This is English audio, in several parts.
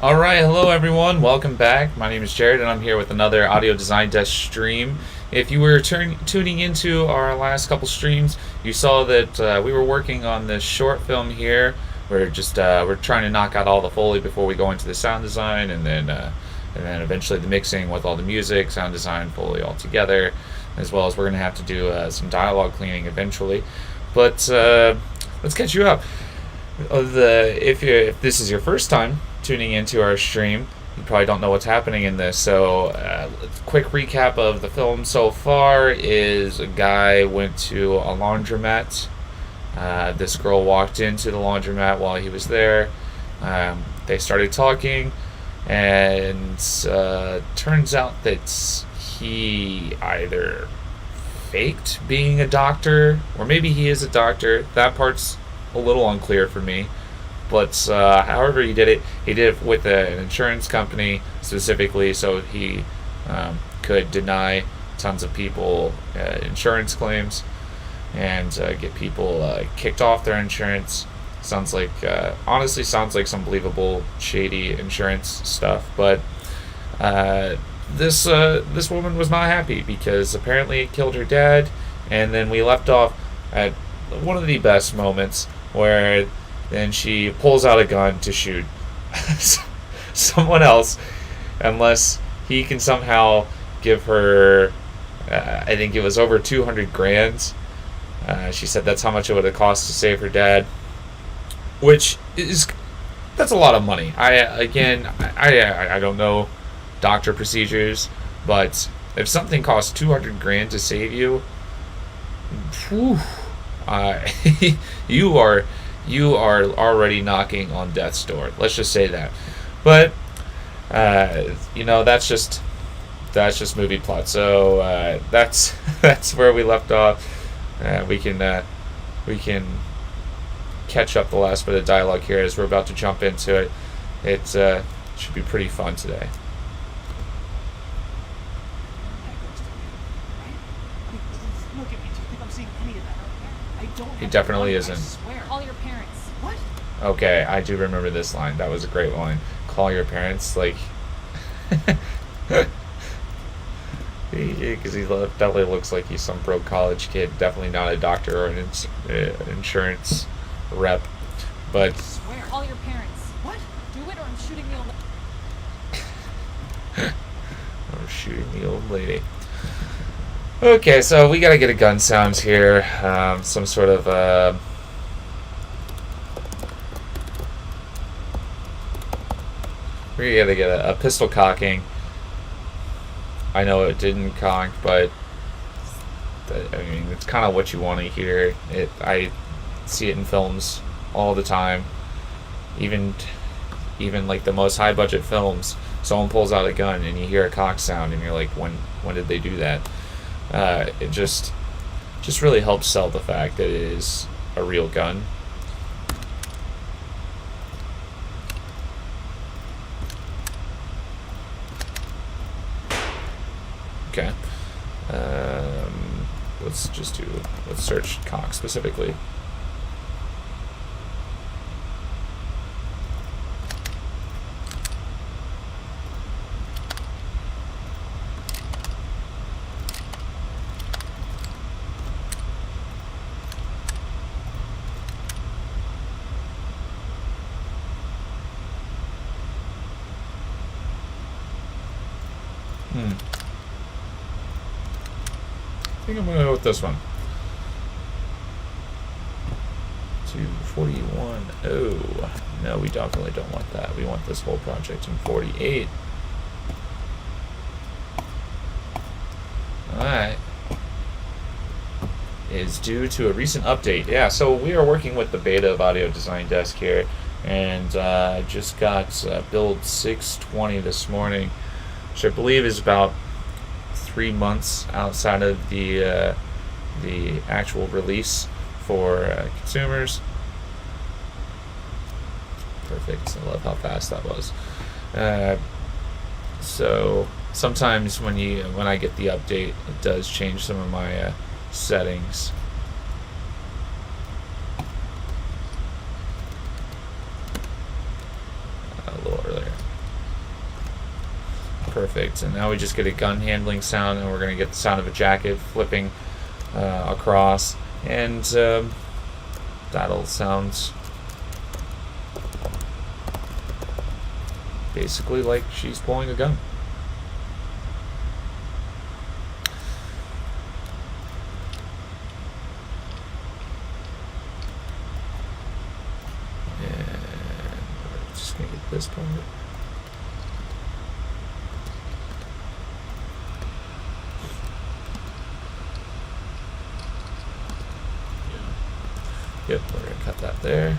Alright, hello everyone, welcome back. My name is Jared and I'm here with another Audio Design Desk stream. If you were tuning into our last couple streams, you saw that we were working on this short film here. We're trying to knock out all the Foley before we go into the sound design, and then eventually the mixing with all the music, sound design, Foley all together, as well as we're going to have to do some dialogue cleaning eventually. But let's catch you up. If this is your first time tuning into our stream, you probably don't know what's happening in this. So, quick recap of the film so far is a guy went to a laundromat. This girl walked into the laundromat while he was there. They started talking, and turns out that he either faked being a doctor, or maybe he is a doctor. That part's a little unclear for me. But however he did it with an insurance company specifically, so he could deny tons of people insurance claims and get people kicked off their insurance. Honestly sounds like some believable shady insurance stuff. But this woman was not happy because apparently it killed her dad, and then we left off at one of the best moments where then she pulls out a gun to shoot someone else, unless he can somehow give her, I think it was over 200 grand. She said that's how much it would have cost to save her dad, which that's a lot of money. I don't know doctor procedures, but if something costs 200 grand to save you, whew, you are already knocking on death's door. Let's just say that. But that's just movie plot. So that's where we left off. We can catch up the last bit of dialogue here as we're about to jump into it. It should be pretty fun today. He definitely isn't. Call your parents. What? Okay, I do remember this line. That was a great line. Call your parents, like, because he definitely looks like he's some broke college kid. Definitely not a doctor or an insurance rep. But Swear. Call your parents. What? Do it, or I'm shooting the old. I'm shooting the old lady. Okay, so we gotta get a gun sounds here. Some sort of we gotta get a pistol cocking. I know it didn't cock, but it's kind of what you want to hear. I see it in films all the time. Even like the most high budget films, someone pulls out a gun and you hear a cock sound, and you're like, when did they do that? It just really helps sell the fact that it is a real gun. Okay. Let's search cock specifically. I think I'm going to go with this one. 241. Oh, no, we definitely don't want that. We want this whole project in 48. Alright. Is due to a recent update. Yeah, so we are working with the beta of Audio Design Desk here, and I just got build 620 this morning, which I believe is about 3 months outside of the actual release for consumers. Perfect. I love how fast that was. So sometimes when I get the update, it does change some of my settings. A little earlier. Perfect. And now we just get a gun handling sound, and we're going to get the sound of a jacket flipping across. And that'll sound basically like she's pulling a gun. This part. Yep, we're gonna cut that there.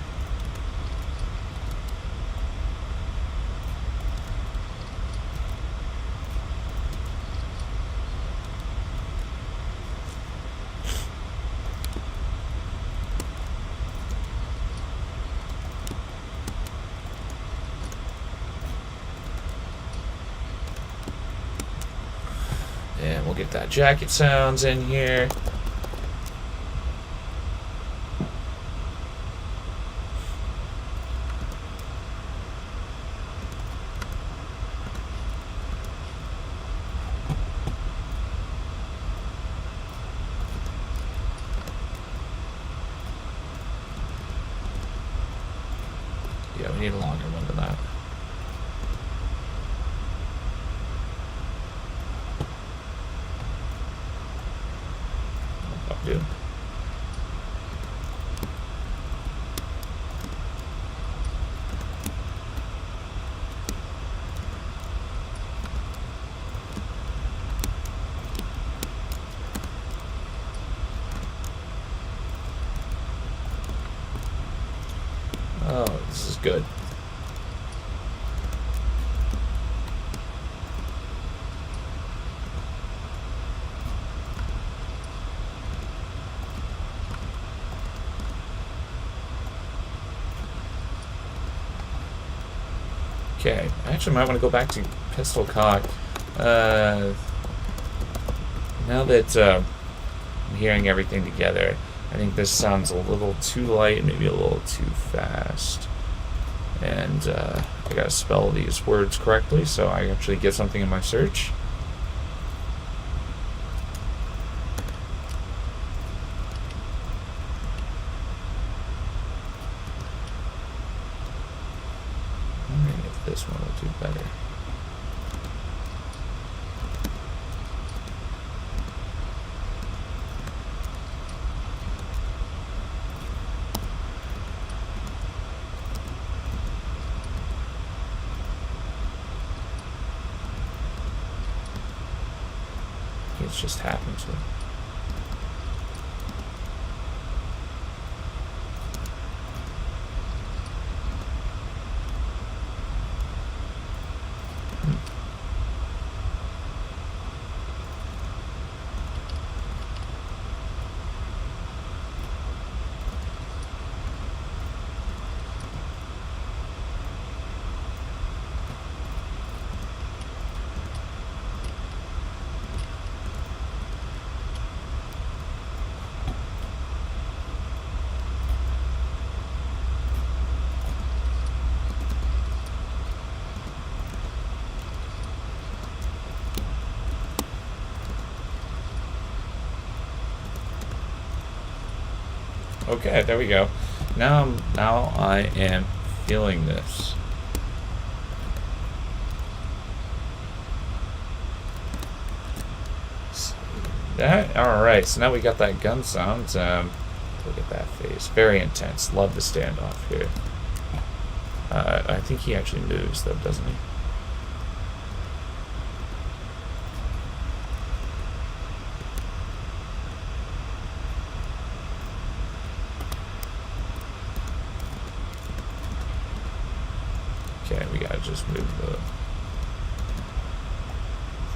And we'll get that jacket sounds in here. Yeah, we need a longer one than that. Do. Oh, this is good. Okay, I actually might want to go back to pistol cock. Now that I'm hearing everything together, I think this sounds a little too light, maybe a little too fast. And I gotta spell these words correctly so I actually get something in my search. This one will do better. It's just happened to. Okay, there we go. Now I am feeling this. That all right. So now we got that gun sound. Look at that face. Very intense. Love the standoff here. I think he actually moves though, doesn't he? Okay, we gotta just move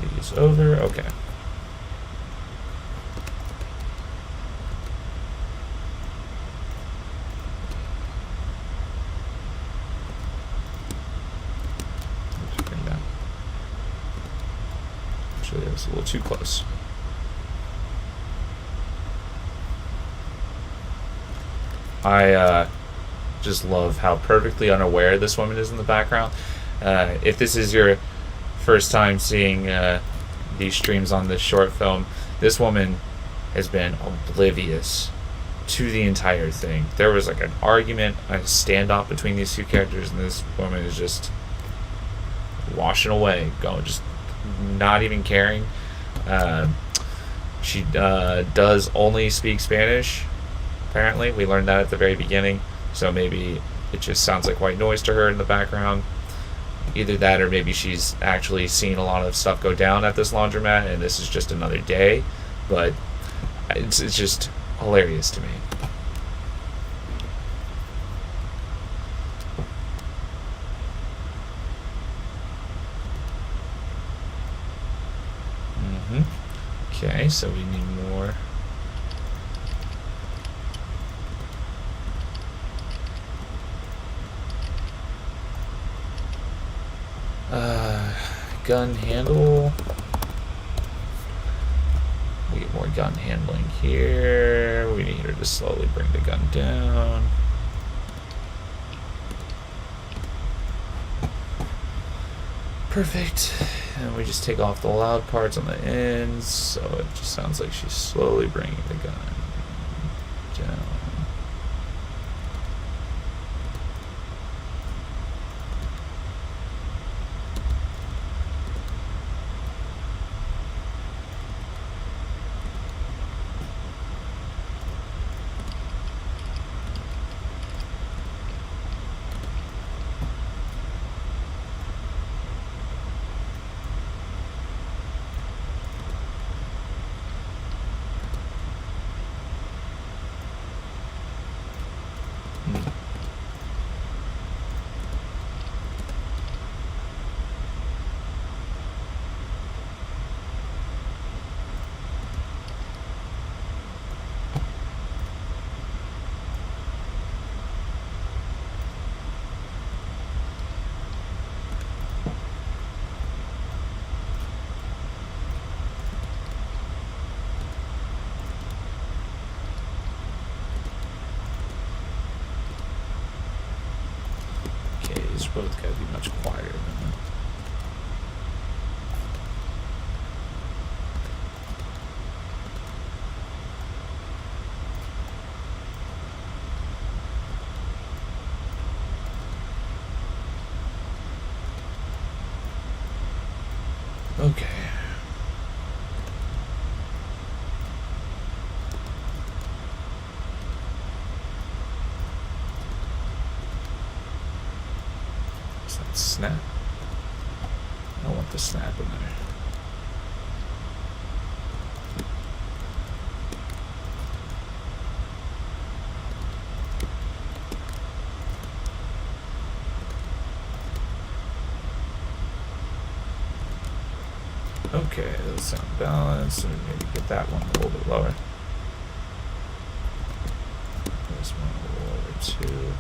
these over. Okay. Actually, that's a little too close. I just love how perfectly unaware this woman is in the background. If this is your first time seeing these streams on this short film. This woman has been oblivious to the entire thing. There was like an argument, a standoff between these two characters, and this woman is just washing away, going, just not even caring. She does only speak Spanish, apparently. We learned that at the very beginning, so maybe it just sounds like white noise to her in the background. Either that, or maybe she's actually seen a lot of stuff go down at this laundromat, and this is just another day. But it's just hilarious to me. Okay, so we need more. Gun handle. We get more gun handling here. We need her to slowly bring the gun down. Perfect. And we just take off the loud parts on the ends, so it just sounds like she's slowly bringing the gun down. Both gotta be much quieter than that. Okay. Snap. I don't want the snap in there. Okay, those sound balanced. So maybe get that one a little bit lower. This one a little lower too.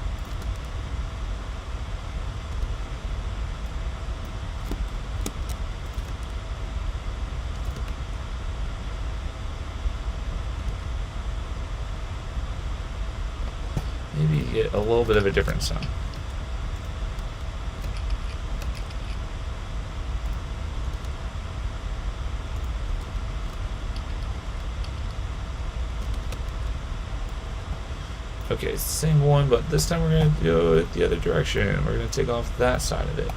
Maybe get a little bit of a different sound. Okay, it's the same one, but this time we're going to go it the other direction. We're going to take off that side of it.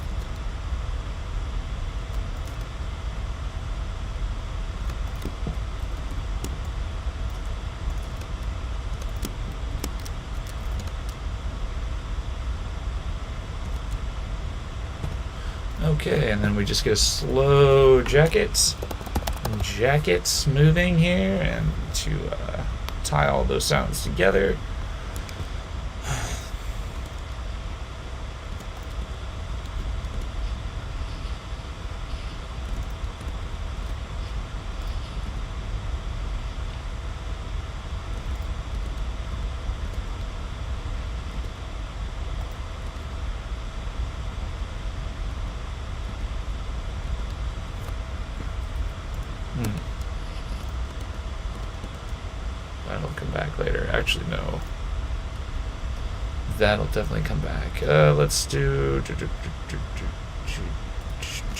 Okay, and then we just get a slow jackets moving here, and to tie all those sounds together. That'll come back later. Actually, no. That'll definitely come back. Let's do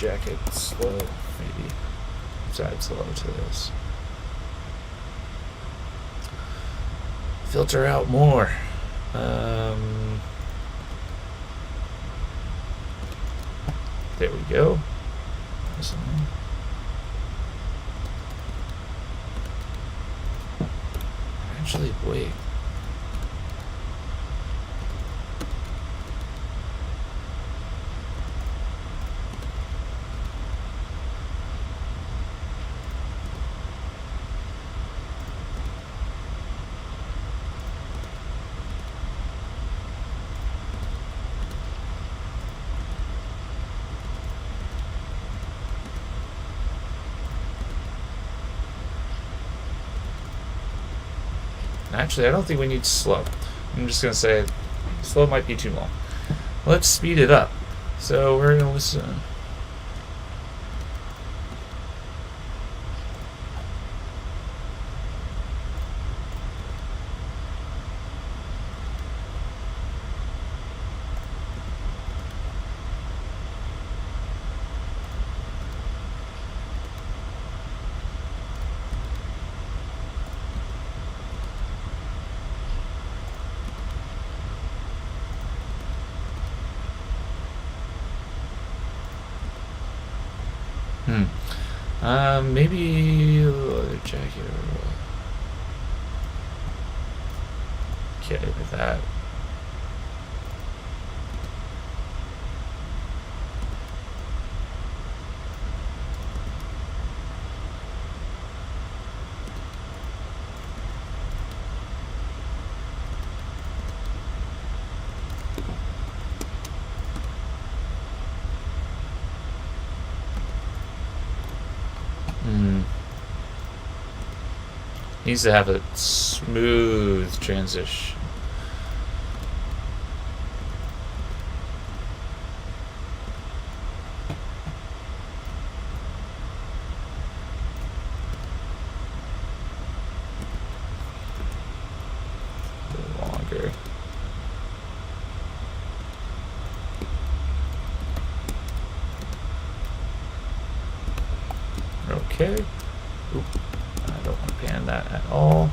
jacket slow, maybe. Let's add slow to this. Filter out more. There we go. Actually, wait. Actually, I don't think we need slow. I'm just going to say slow might be too long. Let's speed it up. So we're going to listen. Maybe a leather jacket or okay with that. Needs to have a smooth transition. A little longer. Okay. Oop. I don't want to pan that at all.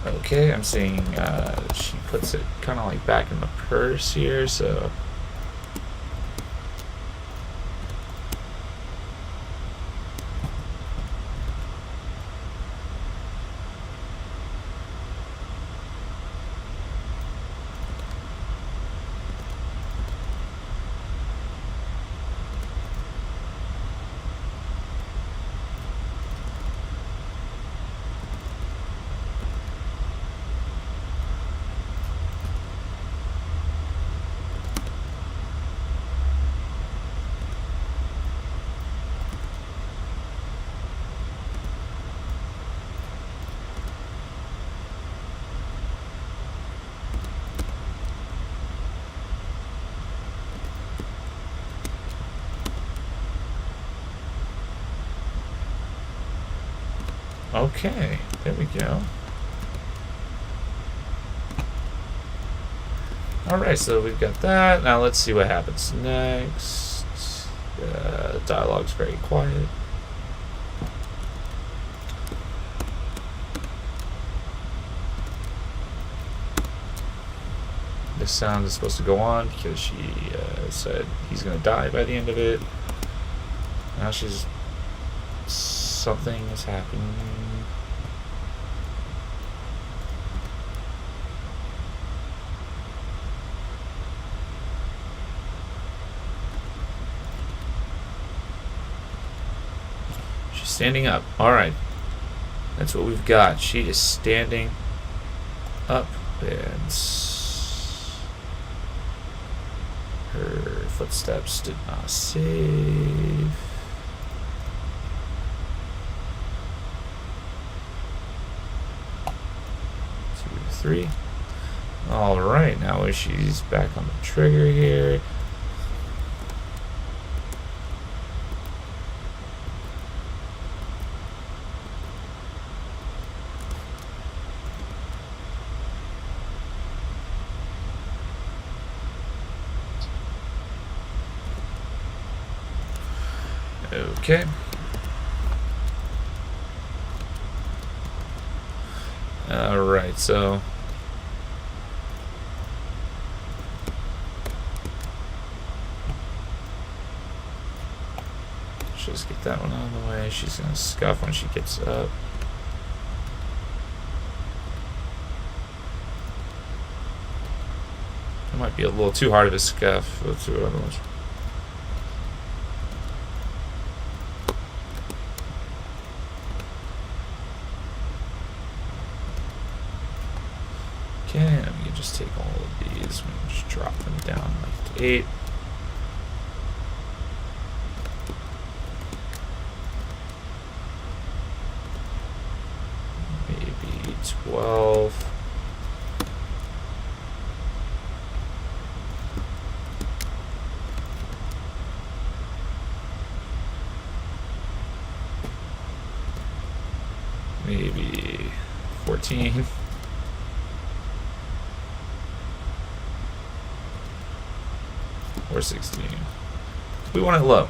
Okay, I'm seeing she puts it kind of like back in the purse here, so okay, there we go. Alright, so we've got that. Now let's see what happens next. Dialogue's very quiet. This sound is supposed to go on because she said he's going to die by the end of it. Now she's... something is happening. She's standing up. Alright. That's what we've got. She is standing up and her footsteps did not save. 3. Alright, now she's back on the trigger here. Okay. Alright, so let's just get that one out of the way. She's gonna scuff when she gets up. It might be a little too hard of a scuff. Let's do other ones. Okay, and we can just take all of these and just drop them down like to 8. Maybe 12. Maybe 14. Or 16. We want it low.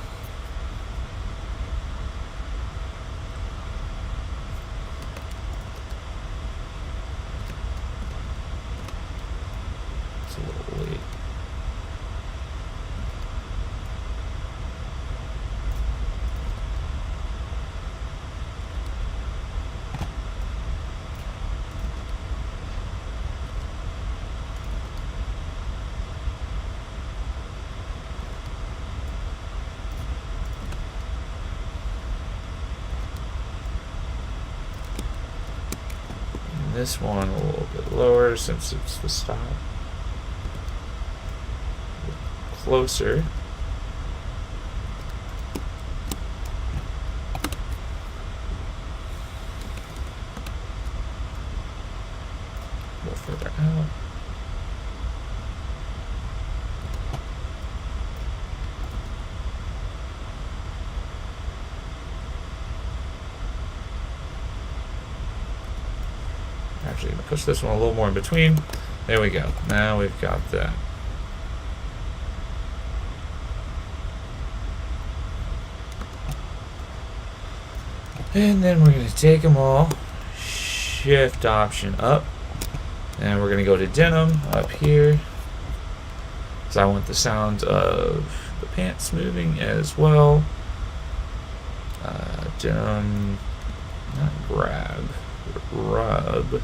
It's a little late. This one a little bit lower since it's the stop. Closer. A little further out. Actually, going to push this one a little more in between. There we go. Now we've got that. And then we're going to take them all, shift option up, and we're going to go to denim up here. So I want the sound of the pants moving as well. Denim, not grab, rub.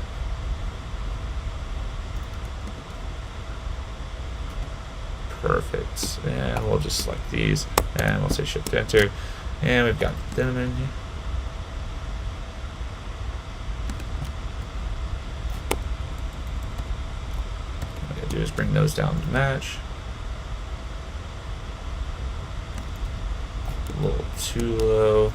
Perfect. And we'll just select these, and we'll say shift enter, and we've got denim in here. What I gotta do is bring those down to match. A little too low.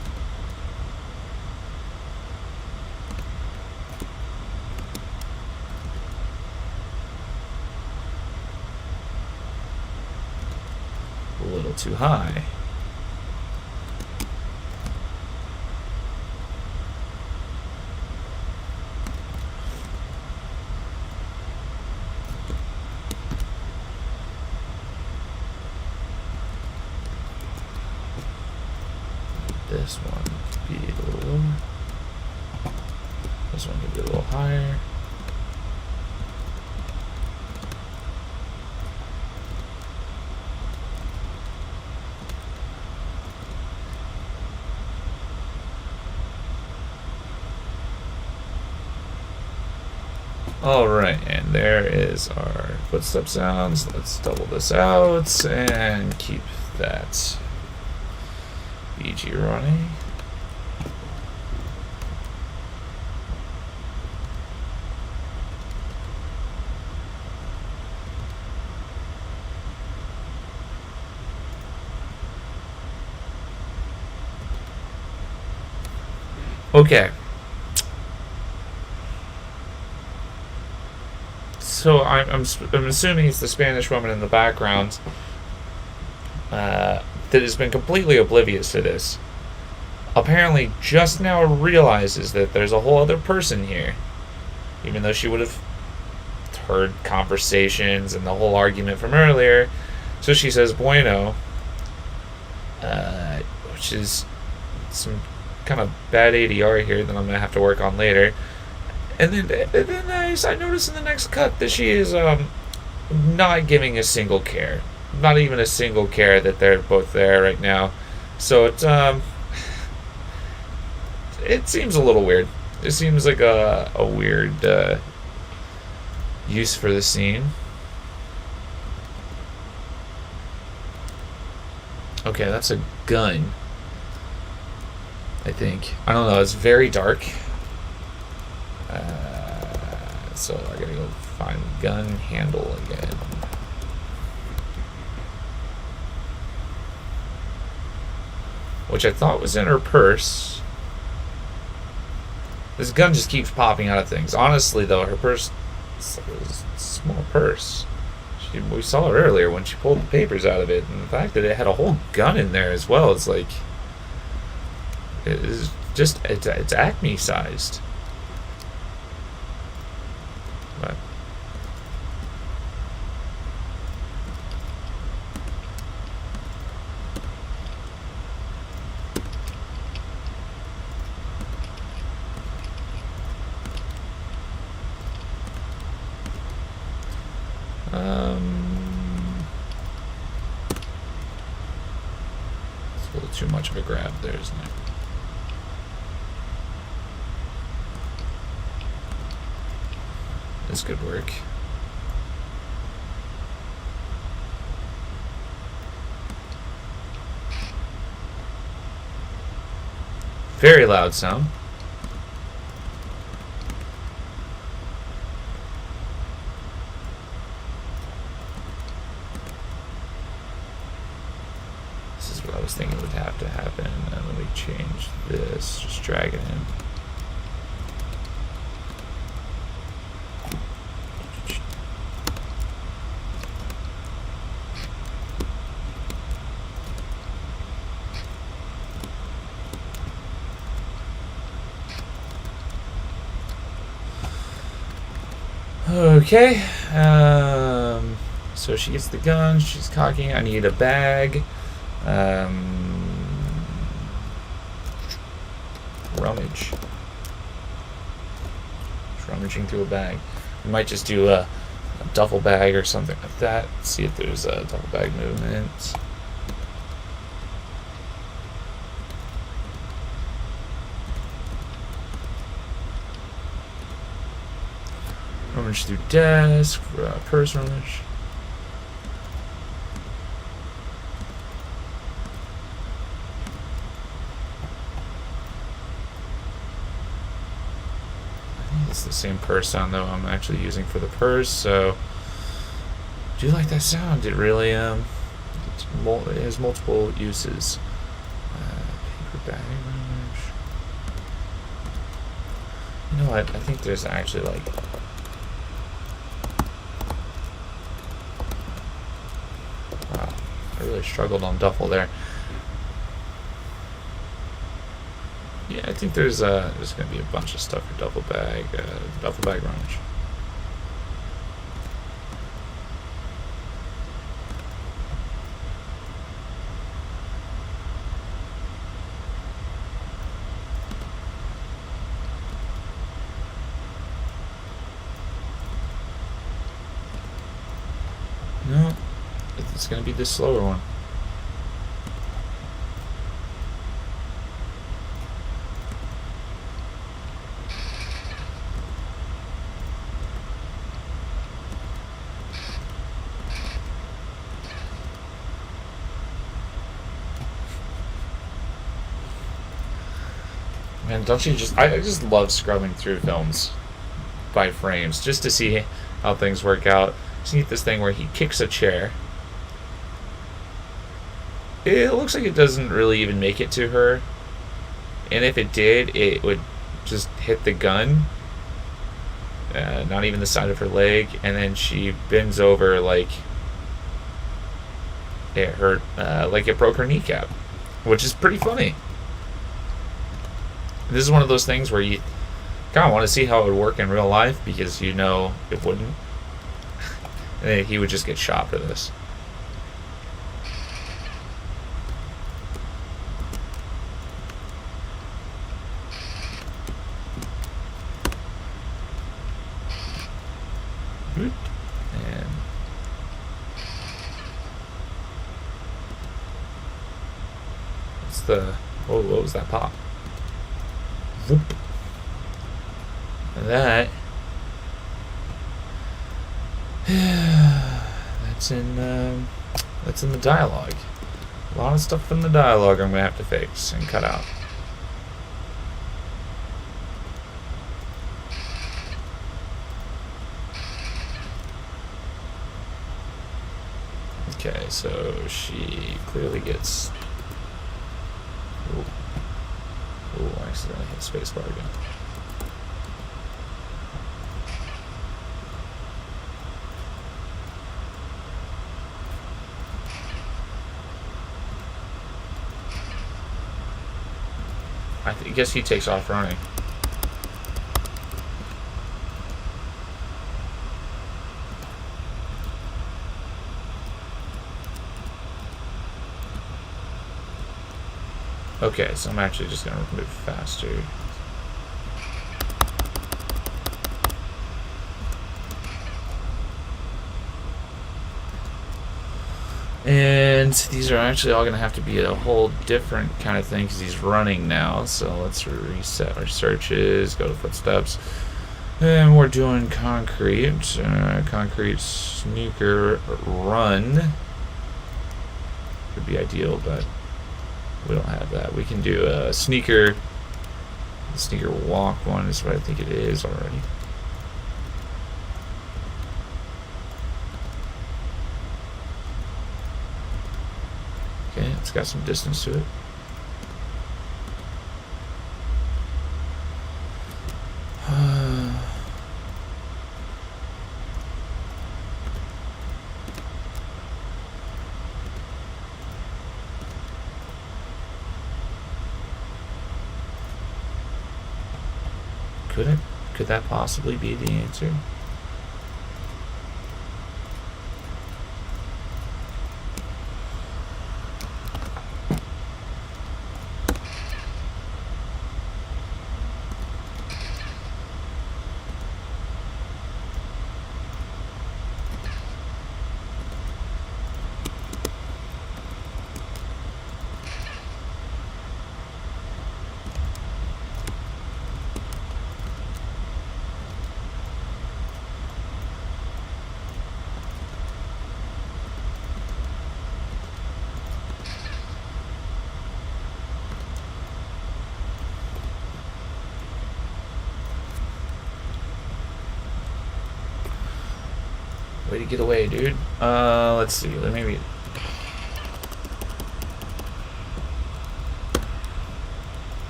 A little too high. This one could be a little lower. This one could be a little higher. Alright, and there is our footstep sounds. Let's double this out and keep that BG running. Okay. So I'm assuming it's the Spanish woman in the background that has been completely oblivious to this. Apparently just now realizes that there's a whole other person here. Even though she would have heard conversations and the whole argument from earlier. So she says, bueno. which is some kind of bad ADR here that I'm gonna have to work on later. And then I notice in the next cut that she is not giving a single care, not even a single care that they're both there right now. So it seems a little weird. It seems like a weird use for the scene. Okay, that's a gun. I think. I don't know. It's very dark. So I gotta go find gun handle again. Which I thought was in her purse. This gun just keeps popping out of things. Honestly, though, her purse is a small purse. We saw her earlier when she pulled the papers out of it, and the fact that it had a whole gun in there as well, it's like it's Acme sized. But it's a little too much of a grab there, isn't it? This could work. Very loud sound. This is what I was thinking would have to happen. And let me change this. Just drag it in. Okay, so she gets the gun, she's cocking it. I need a bag. Rummage. Just rummaging through a bag. We might just do a duffel bag or something like that. See if there's a duffel bag movement. Rummage through desk, purse rummage. I think it's the same purse sound though I'm actually using for the purse, so I do like that sound. It really it has multiple uses. Paper bag rummage. You know what? I think there's actually like I really struggled on duffel there. Yeah, I think there's going to be a bunch of stuff for duffel bag rummage. No, it's going to be the slower one. Man, don't you just... I just love scrubbing through films by frames just to see how things work out. Just need this thing where he kicks a chair. It looks like it doesn't really even make it to her. And if it did, it would just hit the gun. Not even the side of her leg. And then she bends over like it hurt, like it broke her kneecap. Which is pretty funny. This is one of those things where you kind of want to see how it would work in real life because you know it wouldn't. And then he would just get shot for this. And what's the... Oh, what was that pop? Whoop. And that... That's in the dialogue. A lot of stuff in the dialogue I'm gonna have to fix and cut out. Okay, so she clearly gets... Ooh. Ooh, I accidentally hit spacebar again. I guess he takes off running. Okay, so I'm actually just going to move faster. And these are actually all going to have to be a whole different kind of thing because he's running now. So let's reset our searches, go to footsteps. And we're doing concrete. Concrete sneaker run. Would be ideal, but we don't have that. We can do a sneaker walk one is what I think it is already. Okay, it's got some distance to it. Could that possibly be the answer? Way to get away, dude. Let's see. Maybe.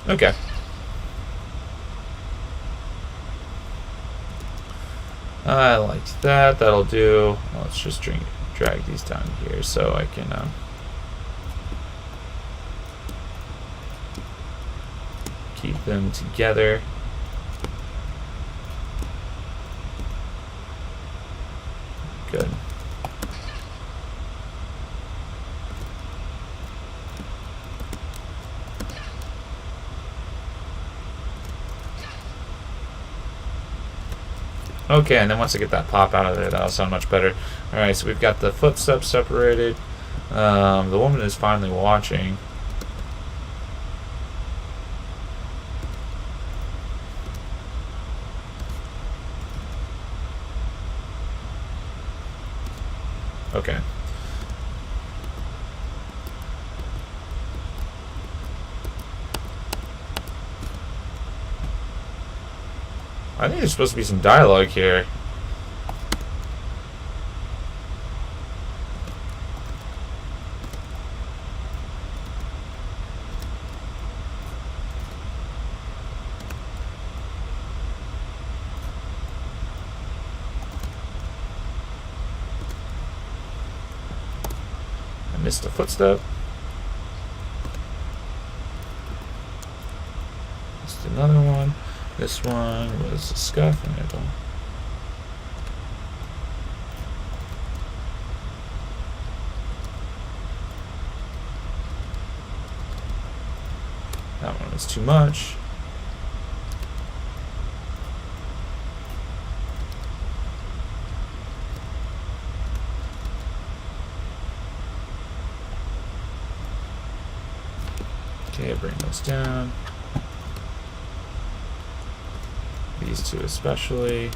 Okay. I liked that. That'll do. Well, let's just drag these down here so I can keep them together. Good. Okay, and then once I get that pop out of there, that'll sound much better. Alright, so we've got the footsteps separated. The woman is finally watching. Okay. I think there's supposed to be some dialogue here. I missed a footstep. Missed another one. This one was a scuff, and That's too much. Okay, bring those down. These two especially.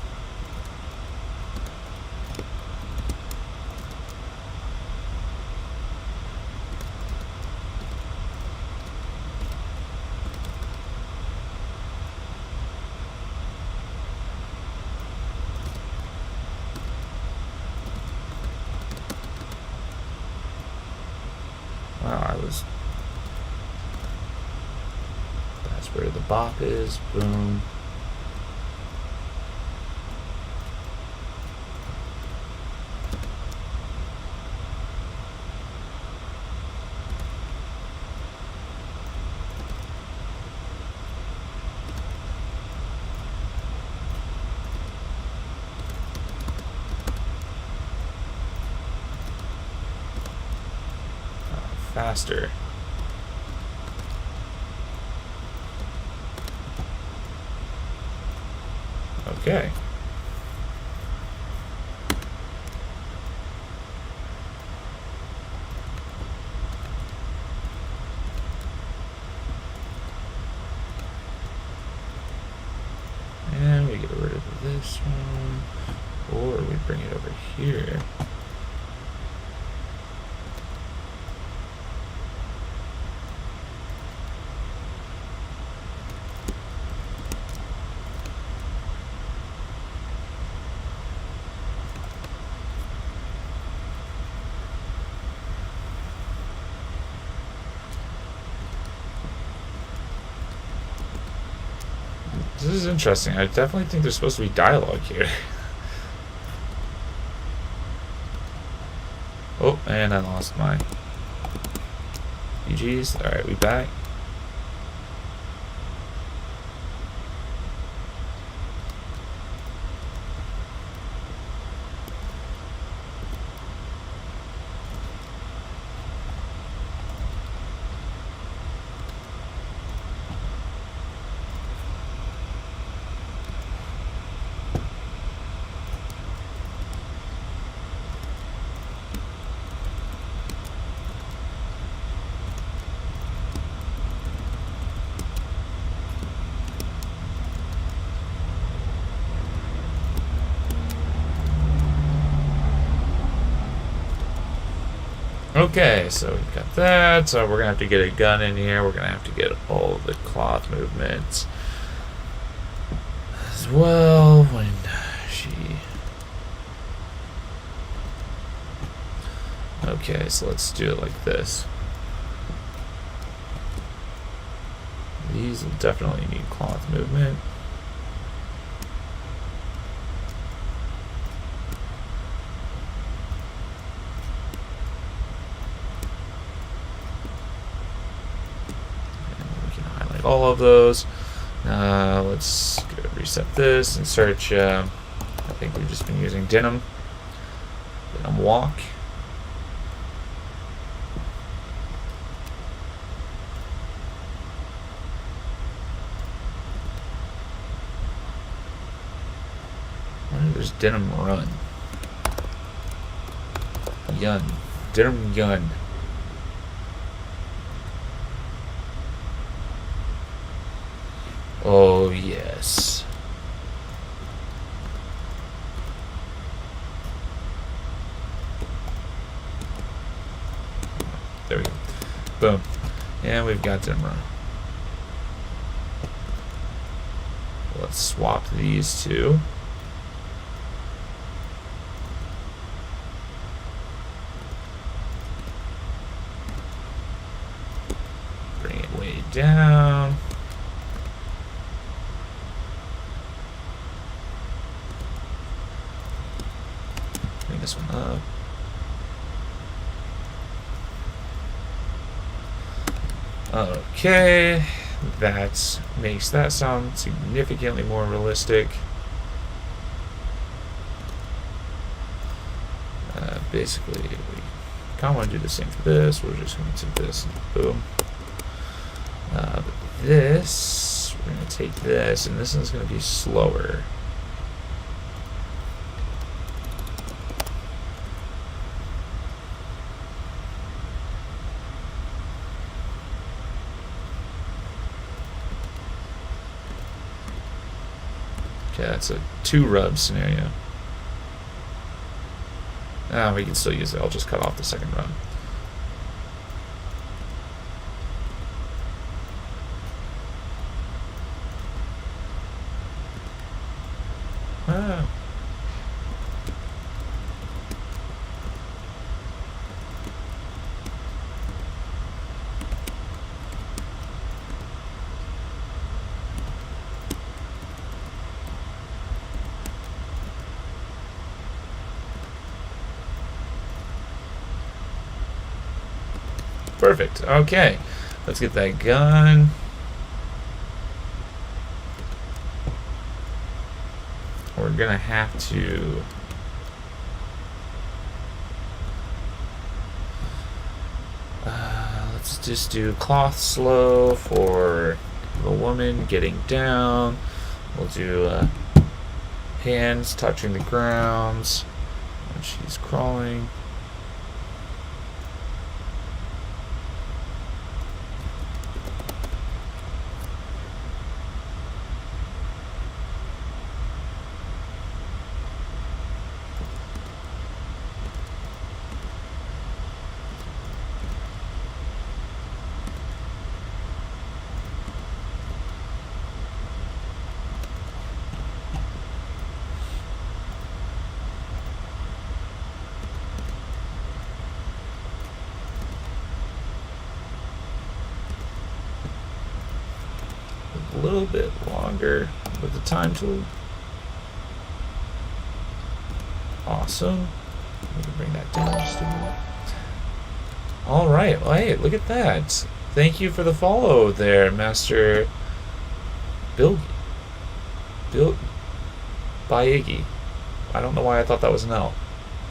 Wow, that's where the bop is. Boom. Faster. Okay. And we get rid of this one, or we bring it over here. This is interesting. I definitely think there's supposed to be dialogue here. Oh, and I lost my GG's. Alright, we back. Okay, so we've got that. So we're gonna have to get a gun in here. We're gonna have to get all the cloth movements as well. When she. Okay, so let's do it like this. These will definitely need cloth movement. All of those. Let's reset this and search. I think we've just been using denim walk. There's denim run. Yun. Denim yun. Oh, yes. There we go. Boom. And we've got them run. Let's swap these two. Bring it way down. Bring this one up. Okay, that makes that sound significantly more realistic. Basically, we kind of want to do the same for this. We're just going to do this and boom. this, we're going to take this, and this one's going to be slower. Okay, that's a 2 rub scenario. We can still use it. I'll just cut off the second rub. Ah. Perfect. Okay, let's get that gun. We're gonna have to let's just do cloth slow for the woman getting down. We'll do hands touching the ground when she's crawling. A little bit longer with the time tool. Awesome. We can bring that down just a minute. All right. Well, hey, look at that. Thank you for the follow there, Master Bill Baigi. I don't know why I thought that was an L.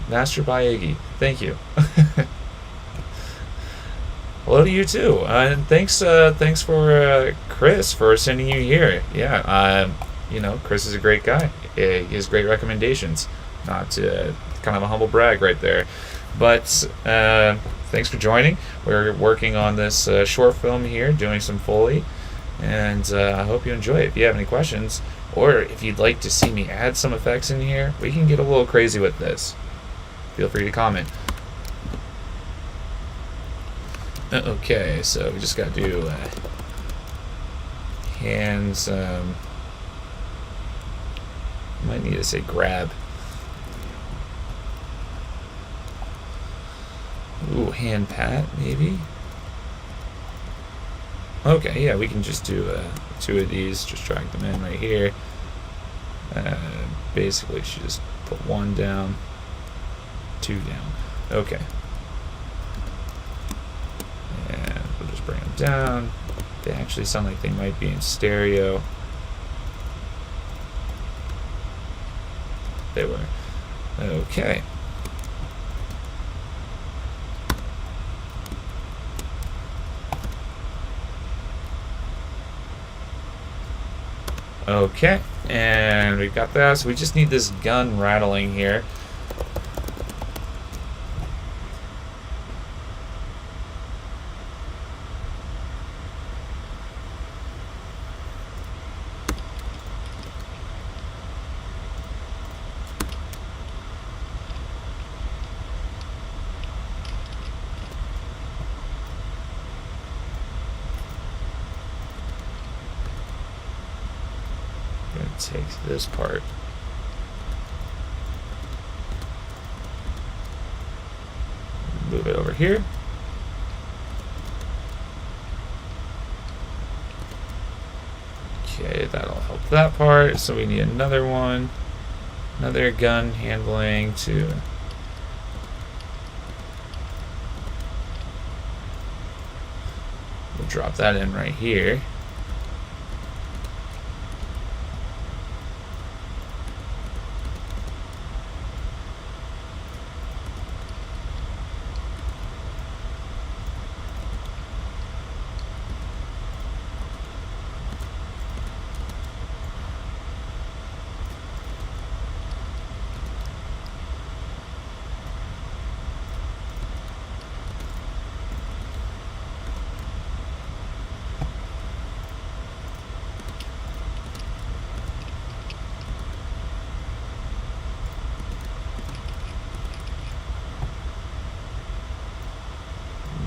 Master Baigi. Thank you. Hello to you too, and thanks for Chris for sending you here. Yeah, Chris is a great guy. He has great recommendations. Not kind of a humble brag right there, but thanks for joining. We're working on this short film here, doing some Foley, and I hope you enjoy it. If you have any questions, or if you'd like to see me add some effects in here, we can get a little crazy with this. Feel free to comment. Okay, so we just got to do hands. Might need to say grab. Ooh, hand pat, maybe? Okay, yeah, we can just do 2 of these, just drag them in right here. Basically, should just put 1 down, 2 down. Okay. And we'll just bring them down. They actually sound like they might be in stereo. They were. Okay. Okay, and we've got that, so we just need this gun rattling here. Take this part. Move it over here. Okay, that'll help that part. So we need another one. Another gun handling to we'll drop that in right here.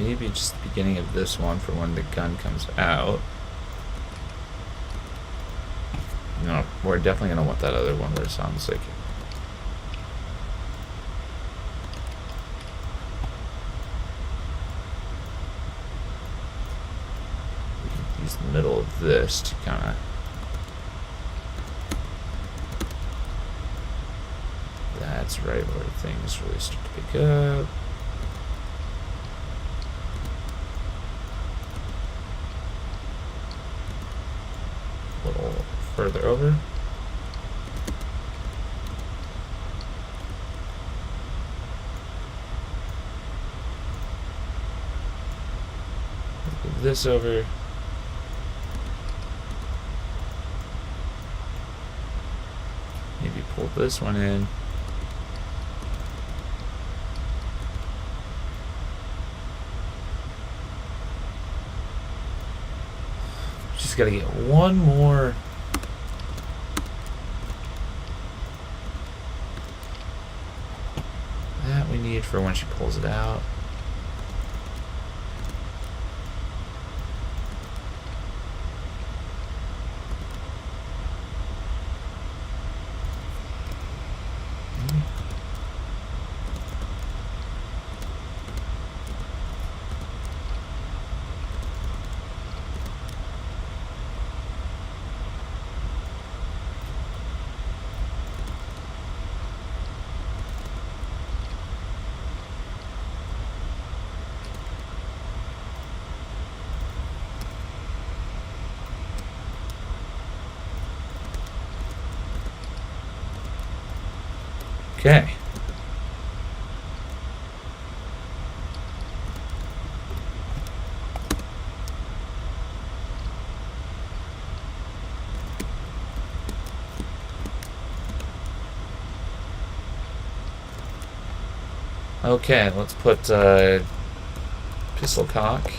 maybe just the beginning of this one for when the gun comes out. No, we're definitely going to want that other one where it sounds like... We can use the middle of this to kind of... That's right where things really start to pick up. A little further over. Move this over. Maybe pull this one in. Just gotta get one more. That we need for when she pulls it out. Okay. Okay, let's put pistol cock.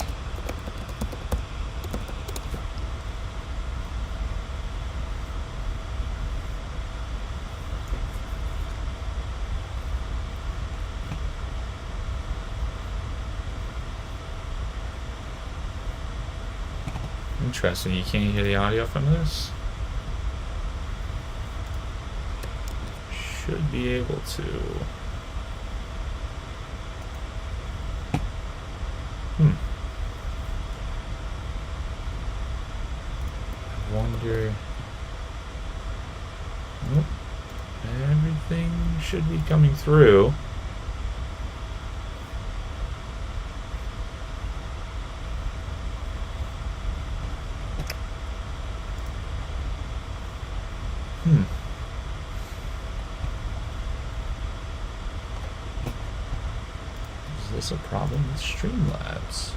Interesting, you can't hear the audio from this? Should be able to. I wonder. Nope. Everything should be coming through. Is this a problem with Streamlabs?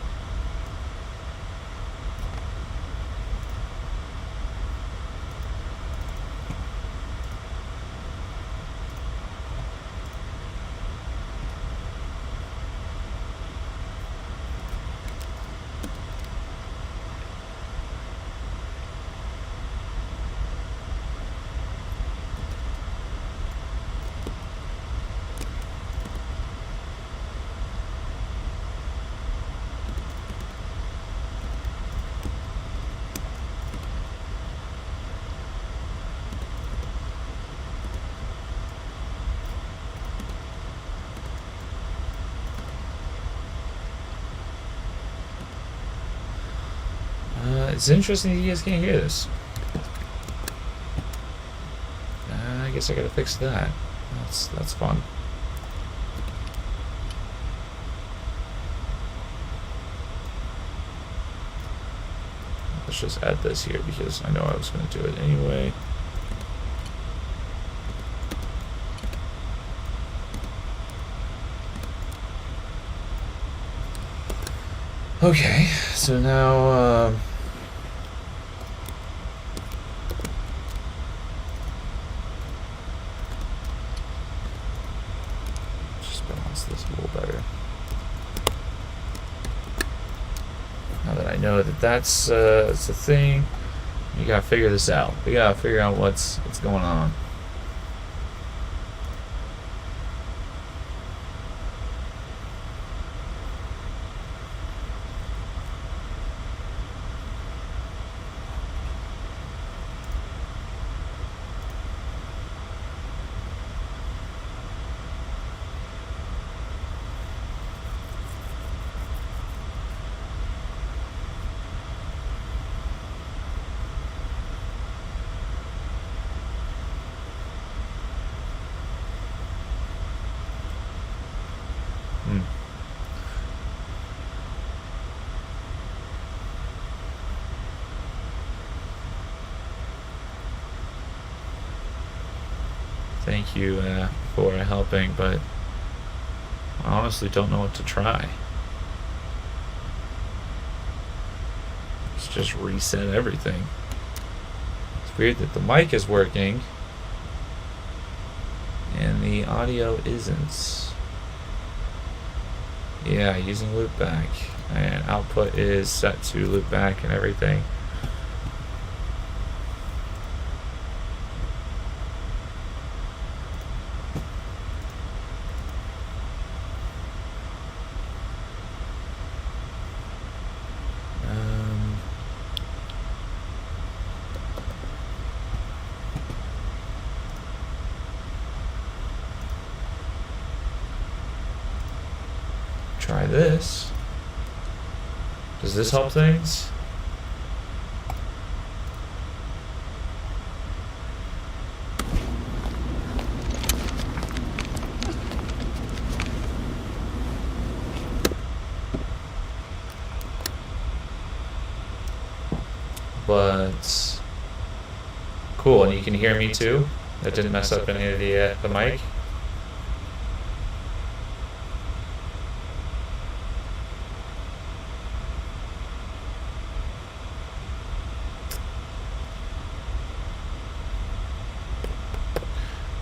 It's interesting that you guys can't hear this. I guess I gotta fix that. That's fun. Let's just add this here because I know I was gonna do it anyway. Okay, so now just balance this a little better. Now that I know that that's a thing, you gotta figure this out. We gotta figure out what's going on. thank you for helping, but I honestly don't know what to try. Let's just reset everything. It's weird that the mic is working and the audio isn't. Yeah, using loopback, and output is set to loopback and everything. Try this. Does this help things? But cool, and you can hear me too. That didn't mess up any of the mic.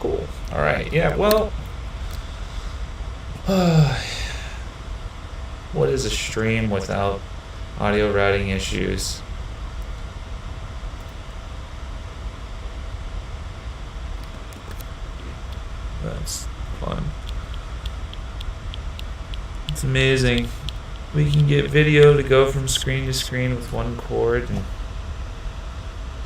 Cool. All right. Yeah. Well, what is a stream without audio routing issues? That's fun. It's amazing. We can get video to go from screen to screen with one cord, and it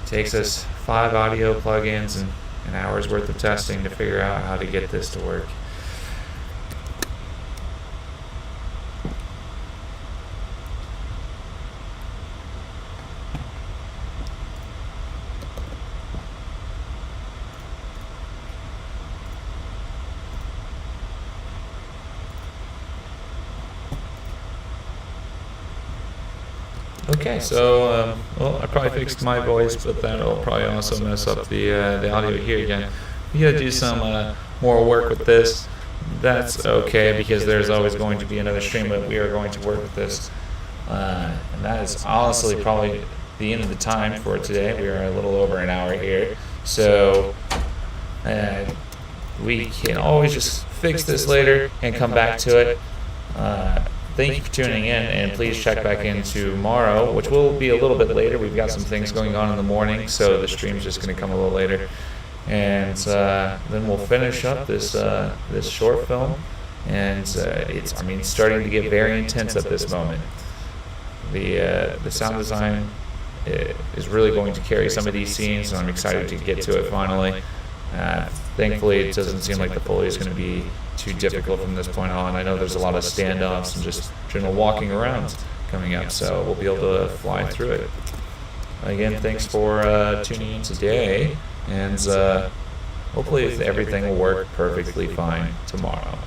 takes us 5 audio plugins and an hour's worth of testing to figure out how to get this to work. Okay, so well, I probably fixed my voice, but that'll probably also mess up the audio here again. We gotta do some more work with this. That's okay, because there's always going to be another stream, but we are going to work with this. And that is honestly probably the end of the time for today. We are a little over an hour here, so we can always just fix this later and come back to it. Thank you for tuning in, and please check back in tomorrow, which will be a little bit later. We've got some things going on in the morning, so the stream's just going to come a little later. And then we'll finish up this this short film, and it's starting to get very intense at this moment. The sound design is really going to carry some of these scenes, and I'm excited to get to it finally. Thankfully, it doesn't seem like the Foley is going to be too difficult from this point on. I know there's a lot of standoffs and just general walking around coming up, so we'll be able to fly through it. Again, thanks for tuning in today, and hopefully everything will work perfectly fine tomorrow.